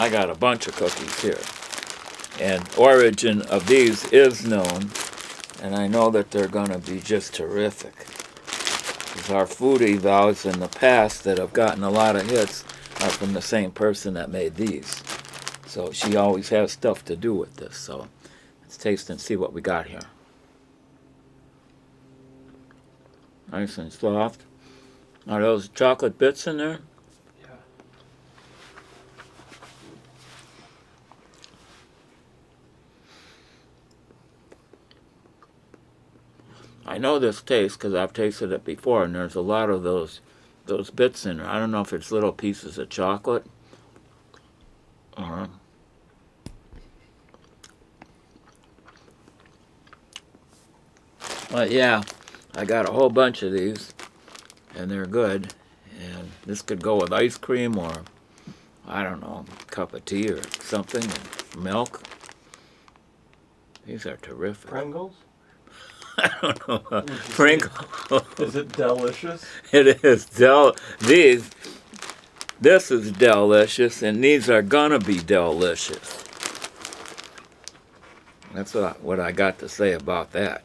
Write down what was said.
I got a bunch of cookies here. And origin of these is known, and I know that they're going to be just terrific. Because our food evals in the past that have gotten a lot of hits are from the same person that made these. So she always has stuff to do with this. So let's taste and see what we got here. Nice and soft. Are those chocolate bits in there? Yeah. I know this taste because I've tasted it before, and there's a lot of those bits in there. I don't know if it's little pieces of chocolate. But yeah, I got a whole bunch of these, and they're good. And this could go with ice cream or, I don't know, a cup of tea or something, and milk. These are terrific. Pringles? I don't know. Pringles. Is it delicious? It is this is delicious, and these are gonna be delicious. That's what I got to say about that.